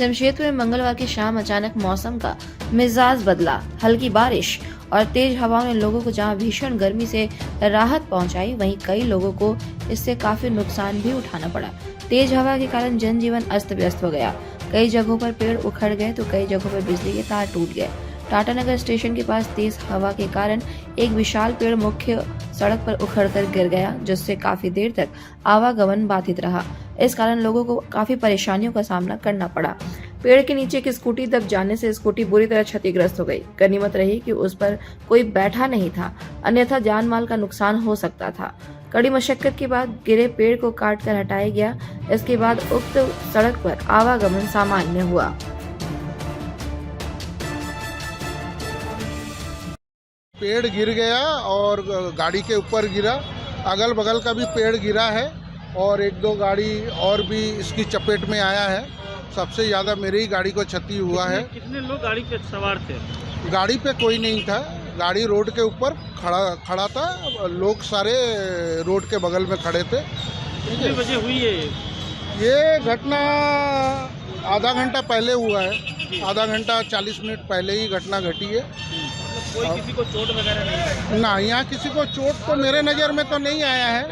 जमशेदपुर में मंगलवार की शाम अचानक मौसम का मिजाज बदला। हल्की बारिश और तेज हवाओं ने लोगों को जहां भीषण गर्मी से राहत पहुंचाई, वहीं कई लोगों को इससे काफी नुकसान भी उठाना पड़ा। तेज हवा के कारण जनजीवन अस्त व्यस्त हो गया। कई जगहों पर पेड़ उखड़ गए तो कई जगहों पर बिजली के तार टूट गए। टाटानगर स्टेशन के पास तेज हवा के कारण एक विशाल पेड़ मुख्य सड़क पर उखड़कर गिर गया, जिससे काफी देर तक आवागमन बाधित रहा। इस कारण लोगों को काफी परेशानियों का सामना करना पड़ा। पेड़ के नीचे एक स्कूटी दब जाने से स्कूटी बुरी तरह क्षतिग्रस्त हो गई। गनीमत रही कि उस पर कोई बैठा नहीं था, अन्यथा जान माल का नुकसान हो सकता था। कड़ी मशक्कत के बाद गिरे पेड़ को काटकर हटाया गया। इसके बाद उक्त सड़क पर आवागमन सामान्य हुआ। पेड़ गिर गया और गाड़ी के ऊपर गिरा। अगल बगल का भी पेड़ गिरा है और एक दो गाड़ी और भी इसकी चपेट में आया है। सबसे ज़्यादा मेरी ही गाड़ी को क्षति हुआ है। कितने लोग गाड़ी पे सवार थे? गाड़ी पे कोई नहीं था, गाड़ी रोड के ऊपर खड़ा था। लोग सारे रोड के बगल में खड़े थे। कितने बजे हुई है ये घटना? आधा घंटा पहले हुआ है। आधा घंटा 40 मिनट पहले ही घटना घटी है। कोई किसी को चोट वगैरह नहीं? ना, यहाँ किसी को चोट तो मेरे नज़र में तो नहीं आया है।